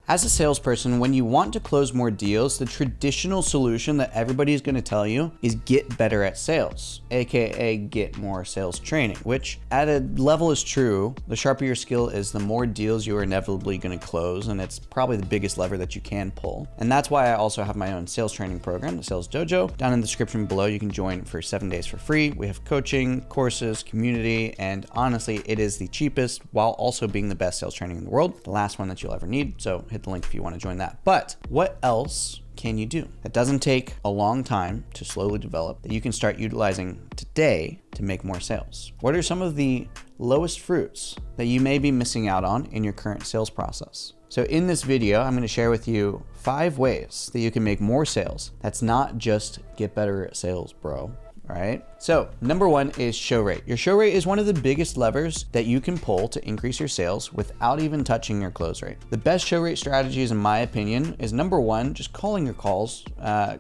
As a salesperson, when you want to close more deals, the traditional solution that everybody's going to tell you is get better at sales, aka get more sales training, which at a level is true. The sharper your skill is, the more deals you are inevitably going to close, and it's probably the biggest lever that you can pull. And that's why I also have my own sales training program, the Sales Dojo. Down in the description below, you can join for 7 days for free. We have coaching, courses, community, and honestly, it is the cheapest while also being the best sales training in the world, the last one that you'll ever need. So hit the link if you want to join that. But what else can you do that doesn't take a long time to slowly develop, that you can start utilizing today to make more sales? What are some of the lowest fruits that you may be missing out on in your current sales process? So in this video, I'm going to share with you 5 ways that you can make more sales. That's not just get better at sales, bro. All right. So number 1 is show rate. Your show rate is one of the biggest levers that you can pull to increase your sales without even touching your close rate. The best show rate strategies, in my opinion, is number 1, just calling your calls,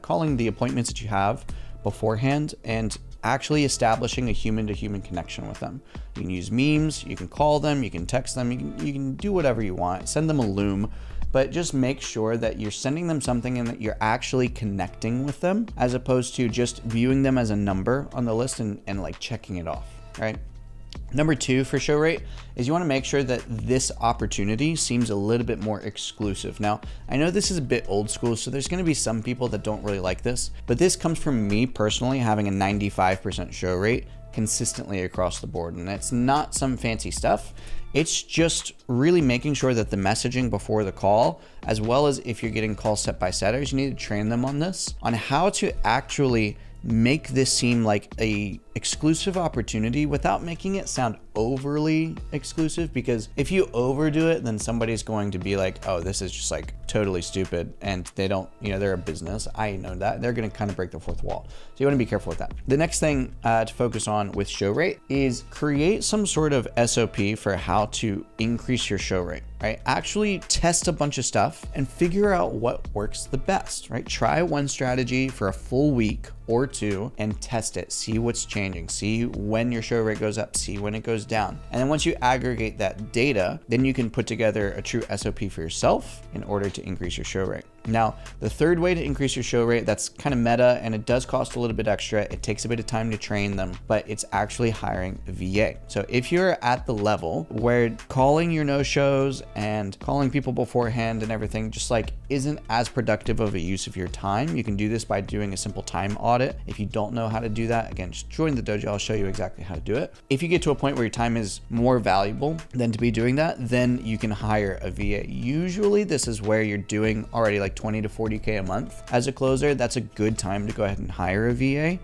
calling the appointments that you have beforehand, and actually establishing a human-to-human connection with them. You can use memes, you can call them, you can text them, you can do whatever you want, send them a loom, but just make sure that you're sending them something and that you're actually connecting with them, as opposed to just viewing them as a number on the list and like checking it off, right? Number 2 for show rate is you want to make sure that this opportunity seems a little bit more exclusive. Now, I know this is a bit old school, so there's going to be some people that don't really like this, but this comes from me personally having a 95% show rate consistently across the board. And it's not some fancy stuff. It's just really making sure that the messaging before the call, as well as if you're getting calls set by setters, you need to train them on this, on how to actually make this seem like a exclusive opportunity without making it sound overly exclusive. Because if you overdo it, then somebody's going to be like, oh, this is just like totally stupid, and they don't, they're a business. I know that. They're going to kind of break the fourth wall. So you want to be careful with that. The next thing to focus on with show rate is create some sort of SOP for how to increase your show rate, right? Actually test a bunch of stuff and figure out what works the best, right? Try one strategy for a full week or 2 and test it. See what's changing. See when your show rate goes up. See when it goes down. And then once you aggregate that data, then you can put together a true SOP for yourself in order to increase your show rate. Now, the third way to increase your show rate, that's kind of meta and it does cost a little bit extra. It takes a bit of time to train them, but it's actually hiring a VA. So if you're at the level where calling your no-shows and calling people beforehand and everything just like isn't as productive of a use of your time, you can do this by doing a simple time audit. If you don't know how to do that, again, just join the dojo. I'll show you exactly how to do it. If you get to a point where your time is more valuable than to be doing that, then you can hire a VA. Usually this is where you're doing already like 20 to 40K a month as a closer. That's a good time to go ahead and hire a VA.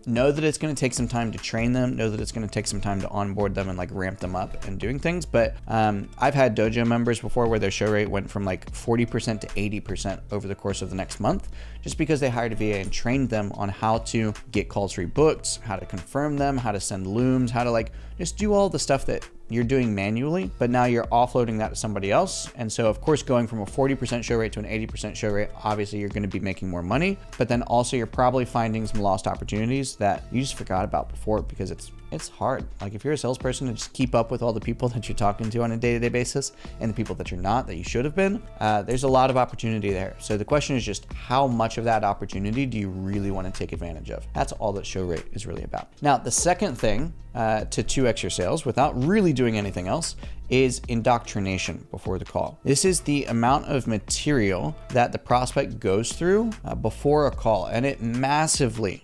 Know that it's going to take some time to train them. Know that it's going to take some time to onboard them and like ramp them up and doing things. But I've had dojo members before where their show rate went from like 40% to 80% over the course of the next month, just because they hired a VA and trained them on how to get calls rebooked, how to confirm them, how to send looms, how to like just do all the stuff that you're doing manually, but now you're offloading that to somebody else. And so of course, going from a 40% show rate to an 80% show rate, obviously you're going to be making more money, but then also you're probably finding some lost opportunities that you just forgot about before, because it's hard. Like if you're a salesperson to just keep up with all the people that you're talking to on a day-to-day basis and the people that you're not, that you should have been, there's a lot of opportunity there. So the question is just how much of that opportunity do you really want to take advantage of? That's all that show rate is really about. Now, the second thing to 2x your sales without really doing anything else is indoctrination before the call. This is the amount of material that the prospect goes through before a call, and it massively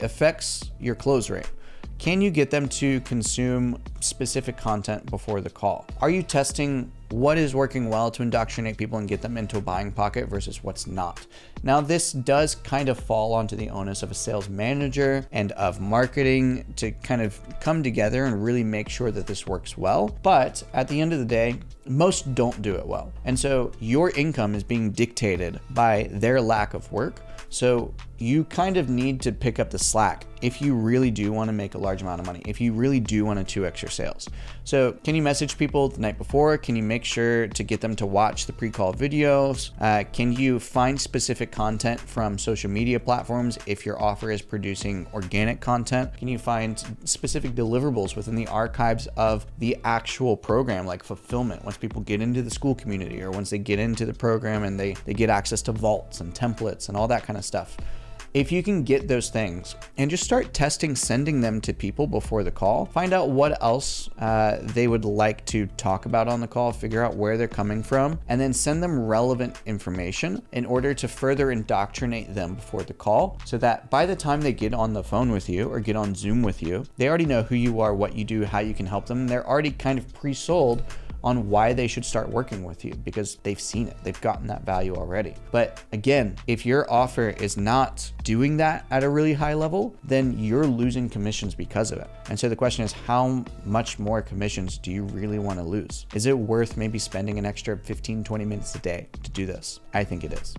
affects your close rate. Can you get them to consume specific content before the call? Are you testing what is working well to indoctrinate people and get them into a buying pocket versus what's not? Now, this does kind of fall onto the onus of a sales manager and of marketing to kind of come together and really make sure that this works well. But at the end of the day, most don't do it well. And so your income is being dictated by their lack of work. So you kind of need to pick up the slack if you really do want to make a large amount of money, if you really do want to 2x your sales. So can you message people the night before? Can you make sure to get them to watch the pre-call videos? Can you find specific content from social media platforms if your offer is producing organic content? Can you find specific deliverables within the archives of the actual program, like fulfillment? people get into the school community, or once they get into the program and they get access to vaults and templates and all that kind of stuff. If you can get those things and just start testing, sending them to people before the call, find out what else they would like to talk about on the call, figure out where they're coming from, and then send them relevant information in order to further indoctrinate them before the call, so that by the time they get on the phone with you or get on Zoom with you, they already know who you are, what you do, how you can help them. They're already kind of pre-sold on why they should start working with you because they've seen it. They've gotten that value already. But again, if your offer is not doing that at a really high level, then you're losing commissions because of it. And so the question is, how much more commissions do you really want to lose? Is it worth maybe spending an extra 15, 20 minutes a day to do this? I think it is.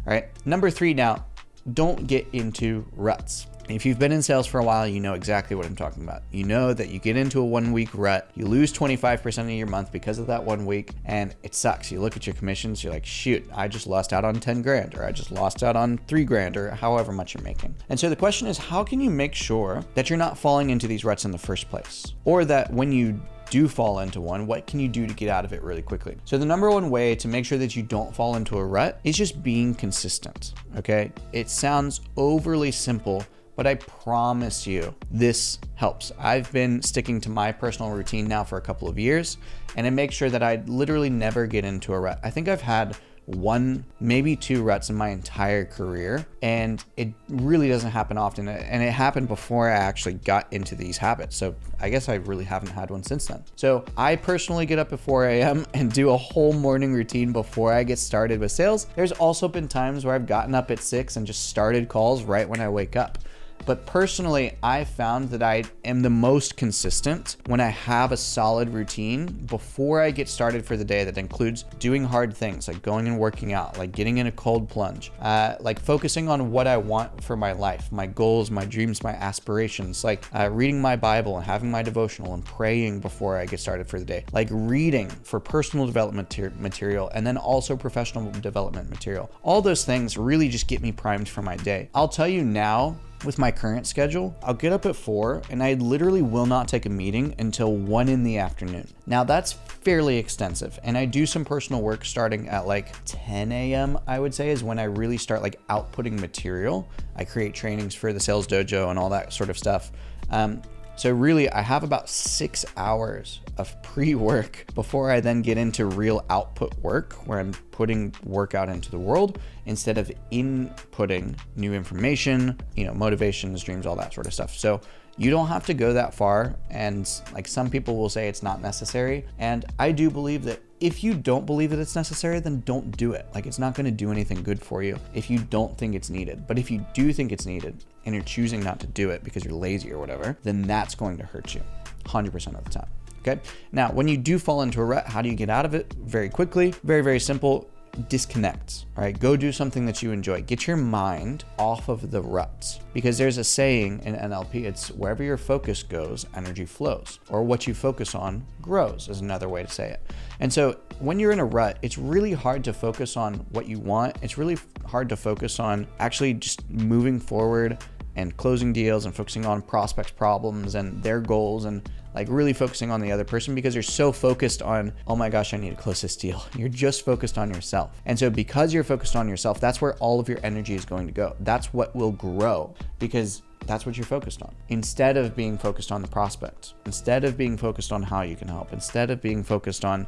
All right. Number 3 now, don't get into ruts. If you've been in sales for a while, you know exactly what I'm talking about. You know that you get into a 1 week rut, you lose 25% of your month because of that 1 week, and it sucks. You look at your commissions, you're like, shoot, I just lost out on 10 grand, or I just lost out on 3 grand, or however much you're making. And so the question is, how can you make sure that you're not falling into these ruts in the first place? Or that when you do fall into one, what can you do to get out of it really quickly? So the number one way to make sure that you don't fall into a rut is just being consistent, okay? It sounds overly simple, but I promise you this helps. I've been sticking to my personal routine now for a couple of years, and it makes sure that I literally never get into a rut. I think I've had 1, maybe 2 ruts in my entire career, and it really doesn't happen often. And it happened before I actually got into these habits. So I guess I really haven't had one since then. So I personally get up at 4 a.m. and do a whole morning routine before I get started with sales. There's also been times where I've gotten up at 6 and just started calls right when I wake up. But personally, I found that I am the most consistent when I have a solid routine before I get started for the day that includes doing hard things like going and working out, like getting in a cold plunge, like focusing on what I want for my life, my goals, my dreams, my aspirations, like reading my Bible and having my devotional and praying before I get started for the day, like reading for personal development material and then also professional development material. All those things really just get me primed for my day. I'll tell you now, with my current schedule, I'll get up at 4 and I literally will not take a meeting until 1 in the afternoon. Now that's fairly extensive, and I do some personal work starting at like 10 a.m. I would say is when I really start like outputting material. I create trainings for the Sales Dojo and all that sort of stuff. So really I have about 6 hours of pre-work before I then get into real output work where I'm putting work out into the world instead of inputting new information, motivations, dreams, all that sort of stuff. So you don't have to go that far. And like some people will say it's not necessary. And I do believe that if you don't believe that it's necessary, then don't do it. Like it's not going to do anything good for you if you don't think it's needed. But if you do think it's needed and you're choosing not to do it because you're lazy or whatever, then that's going to hurt you 100% of the time. Okay. Now, when you do fall into a rut, how do you get out of it? Very quickly, very, very simple. Disconnect, right? Go do something that you enjoy. Get your mind off of the ruts, because there's a saying in NLP, it's wherever your focus goes, energy flows, or what you focus on grows is another way to say it. And so when you're in a rut, it's really hard to focus on what you want. It's really hard to focus on actually just moving forward and closing deals and focusing on prospects' problems and their goals and like really focusing on the other person, because you're so focused on, oh my gosh, I need to close this deal. You're just focused on yourself. And so because you're focused on yourself, that's where all of your energy is going to go. That's what will grow, because that's what you're focused on. Instead of being focused on the prospect, instead of being focused on how you can help, instead of being focused on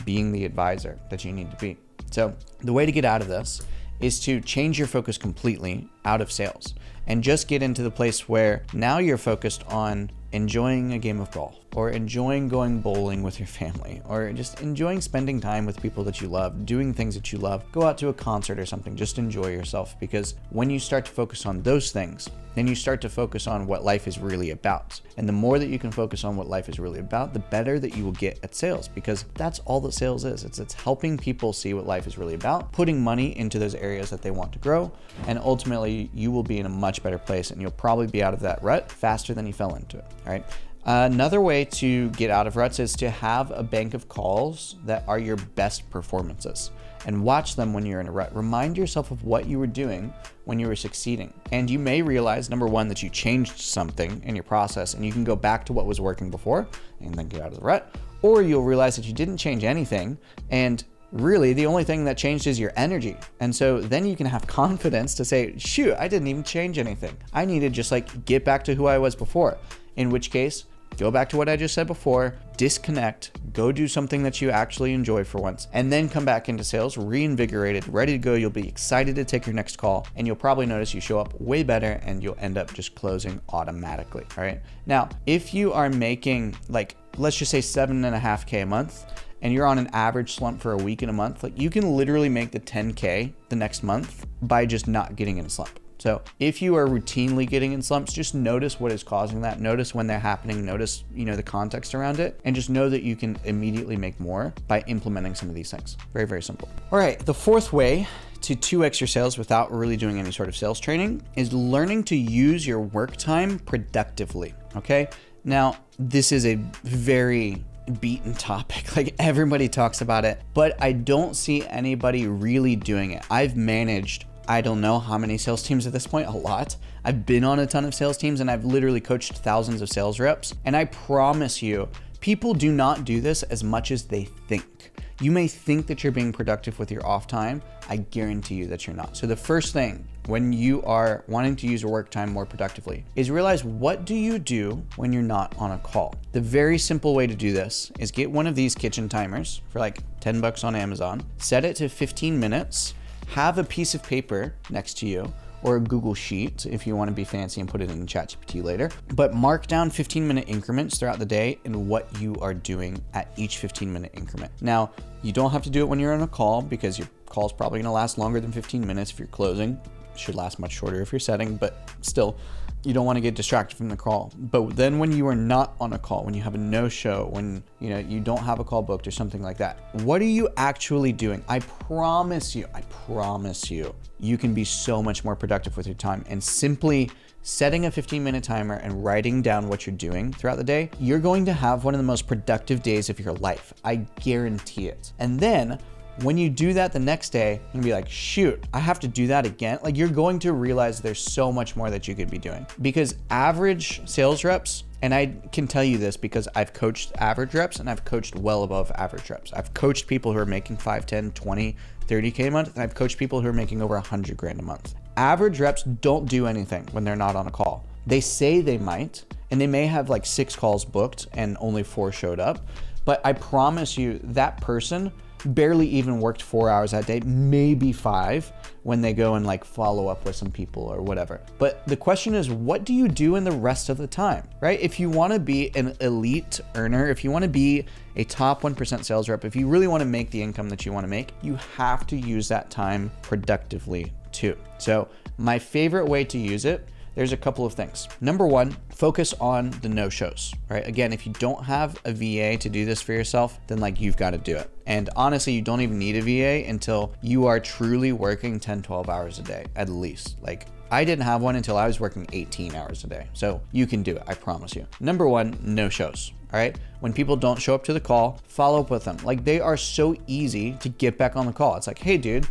being the advisor that you need to be. So the way to get out of this is to change your focus completely out of sales and just get into the place where now you're focused on enjoying a game of golf, or enjoying going bowling with your family, or just enjoying spending time with people that you love, doing things that you love. Go out to a concert or something, just enjoy yourself, because when you start to focus on those things, then you start to focus on what life is really about. And the more that you can focus on what life is really about, the better that you will get at sales, because that's all that sales is. It's helping people see what life is really about, putting money into those areas that they want to grow, and ultimately you will be in a much better place, and you'll probably be out of that rut faster than you fell into it. All right. Another way to get out of ruts is to have a bank of calls that are your best performances and watch them when you're in a rut. Remind yourself of what you were doing when you were succeeding. And you may realize, number one, that you changed something in your process and you can go back to what was working before and then get out of the rut. or you'll realize that you didn't change anything, and really the only thing that changed is your energy. And so then you can have confidence to say, shoot, I didn't even change anything. I need to just like get back to who I was before. In which case, go back to what I just said before, disconnect, go do something that you actually enjoy for once, and then come back into sales, reinvigorated, ready to go. You'll be excited to take your next call, and you'll probably notice you show up way better and you'll end up just closing automatically. All right. Now, if you are making like, let's just say 7.5K a month, and you're on an average slump for a week and a month, like you can literally make the 10K the next month by just not getting in a slump. So if you are routinely getting in slumps, just notice what is causing that. Notice when they're happening, notice, the context around it, and just know that you can immediately make more by implementing some of these things. Very, very simple. All right. The fourth way to 2x your sales without really doing any sort of sales training is learning to use your work time productively. Okay. Now, this is a very beaten topic. Like everybody talks about it, but I don't see anybody really doing it. I've managed, I don't know how many sales teams at this point, a lot. I've been on a ton of sales teams and I've literally coached thousands of sales reps. And I promise you, people do not do this as much as they think. You may think that you're being productive with your off time. I guarantee you that you're not. So the first thing when you are wanting to use your work time more productively is realize, what do you do when you're not on a call? The very simple way to do this is get one of these kitchen timers for like $10 on Amazon, set it to 15 minutes, have a piece of paper next to you or a Google Sheet if you want to be fancy and put it in ChatGPT later, but mark down 15-minute increments throughout the day and what you are doing at each 15-minute increment. Now, you don't have to do it when you're on a call because your call is probably going to last longer than 15 minutes if you're closing. It should last much shorter if you're setting, but still, you don't want to get distracted from the call. But then when you are not on a call, when you have a no-show, when you don't have a call booked or something like that, what are you actually doing? I promise you, you can be so much more productive with your time. And simply setting a 15-minute timer and writing down what you're doing throughout the day, you're going to have one of the most productive days of your life. I guarantee it. And then when you do that the next day, you're gonna be like, shoot, I have to do that again. Like you're going to realize there's so much more that you could be doing, because average sales reps, and I can tell you this because I've coached average reps and I've coached well above average reps. I've coached people who are making 5, 10, 20, 30K a month, and I've coached people who are making over 100 grand a month. Average reps don't do anything when they're not on a call. They say they might, and they may have like 6 calls booked and only 4 showed up. But I promise you that person barely even worked 4 hours that day, maybe 5 when they go and like follow up with some people or whatever. But the question is, what do you do in the rest of the time, right? If you want to be an elite earner, if you want to be a top 1% sales rep, if you really want to make the income that you want to make, you have to use that time productively too. So my favorite way to use it, there's a couple of things. Number one, focus on the no-shows, right? Again, if you don't have a VA to do this for yourself, then like you've got to do it. And honestly, you don't even need a VA until you are truly working 10, 12 hours a day, at least. Like I didn't have one until I was working 18 hours a day. So you can do it, I promise you. Number one, no-shows. All right. When people don't show up to the call, follow up with them. Like they are so easy to get back on the call. It's like, hey dude,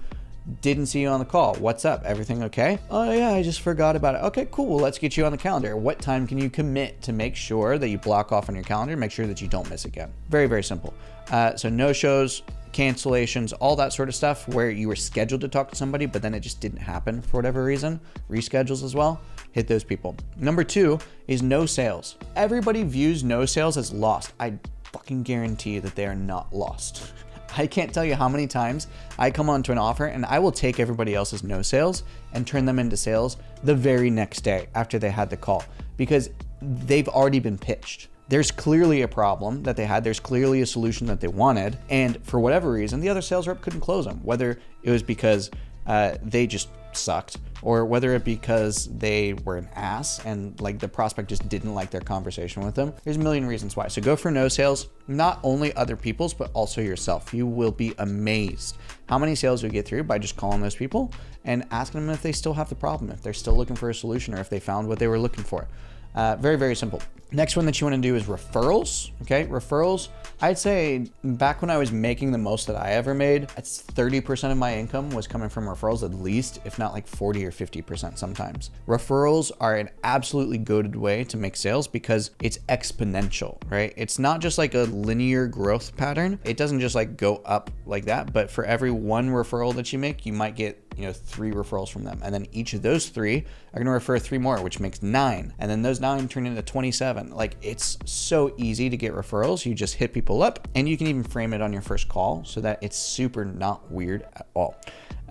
didn't see you on the call. What's up? Everything okay? Oh yeah, I just forgot about it. Okay, cool. Well, let's get you on the calendar. What time can you commit to make sure that you block off on your calendar, make sure that you don't miss again? Very, very simple. So no shows, cancellations, all that sort of stuff where you were scheduled to talk to somebody, but then it just didn't happen for whatever reason. Reschedules as well. Hit those people. Number two is no sales. Everybody views no sales as lost. I fucking guarantee that they are not lost. I can't tell you how many times I come onto an offer and I will take everybody else's no sales and turn them into sales the very next day after they had the call, because they've already been pitched. There's clearly a problem that they had. There's clearly a solution that they wanted. And for whatever reason, the other sales rep couldn't close them, whether it was because they just sucked, or whether it because they were an ass and like the prospect just didn't like their conversation with them. There's a million reasons why. So go for no sales, not only other people's, but also yourself. You will be amazed how many sales you get through by just calling those people and asking them if they still have the problem, if they're still looking for a solution, or if they found what they were looking for. Very, very simple. Next one that you want to do is referrals. Okay, referrals. I'd say back when I was making the most that I ever made, it's 30% of my income was coming from referrals at least, if not like 40 or 50% sometimes. Referrals are an absolutely goated way to make sales because it's exponential, right? It's not just like a linear growth pattern. It doesn't just like go up like that, but for every one referral that you make, you might get 3 referrals from them. And then each of those 3 are going to refer 3 more, which makes 9. And then those 9 turn into 27. Like, it's so easy to get referrals. You just hit people up, and you can even frame it on your first call so that it's super not weird at all.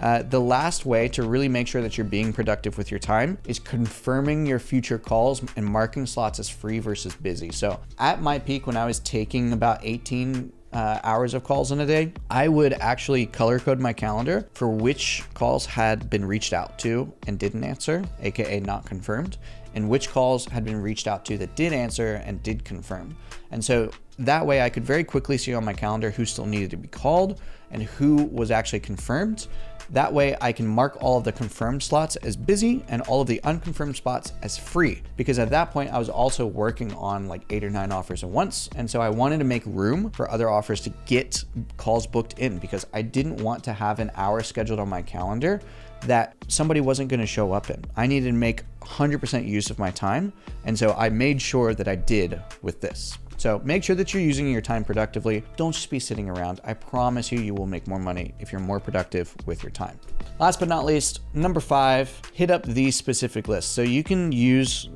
The last way to really make sure that you're being productive with your time is confirming your future calls and marking slots as free versus busy. So at my peak, when I was taking about 18 hours of calls in a day, I would actually color code my calendar for which calls had been reached out to and didn't answer, aka not confirmed, and which calls had been reached out to that did answer and did confirm. And so that way I could very quickly see on my calendar who still needed to be called and who was actually confirmed. That way I can mark all of the confirmed slots as busy and all of the unconfirmed spots as free, because at that point I was also working on like 8 or 9 offers at once. And so I wanted to make room for other offers to get calls booked in, because I didn't want to have an hour scheduled on my calendar that somebody wasn't going to show up in. I needed to make 100% use of my time. And so I made sure that I did with this. So make sure that you're using your time productively. Don't just be sitting around. I promise you will make more money if you're more productive with your time. Last but not least, number 5, hit up these specific lists. So you can use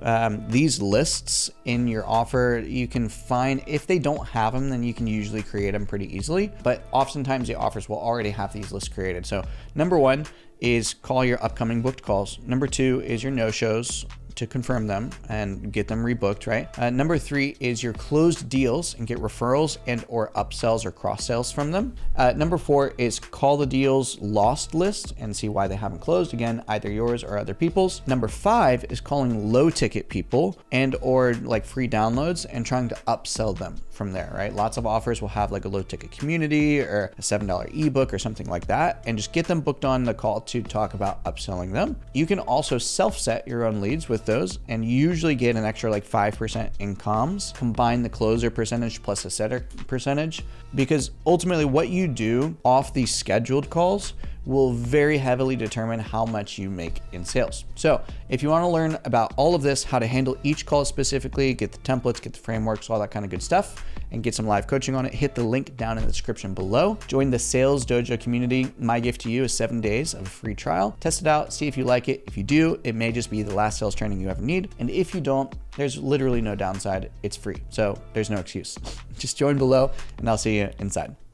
these lists in your offer. You can find, if they don't have them, then you can usually create them pretty easily. But oftentimes the offers will already have these lists created. So number 1 is call your upcoming booked calls. Number 2 is your no-shows to confirm them and get them rebooked, right? Number 3 is your closed deals and get referrals and or upsells or cross sales from them. Number 4 is call the deals lost list and see why they haven't closed. Again, either yours or other people's. Number 5 is calling low ticket people and or like free downloads and trying to upsell them from there, right? Lots of offers will have like a low ticket community or a $7 ebook or something like that, and just get them booked on the call to talk about upselling them. You can also self-set your own leads with those and usually get an extra like 5% in comms. Combine the closer percentage plus a setter percentage, because ultimately what you do off these scheduled calls will very heavily determine how much you make in sales. So if you want to learn about all of this, how to handle each call specifically, get the templates, get the frameworks, all that kind of good stuff, and get some live coaching on it, hit the link down in the description below. Join the Sales Dojo community. My gift to you is 7 days of a free trial. Test it out, see if you like it. If you do, it may just be the last sales training you ever need. And if you don't, there's literally no downside. It's free. So there's no excuse. Just join below and I'll see you inside.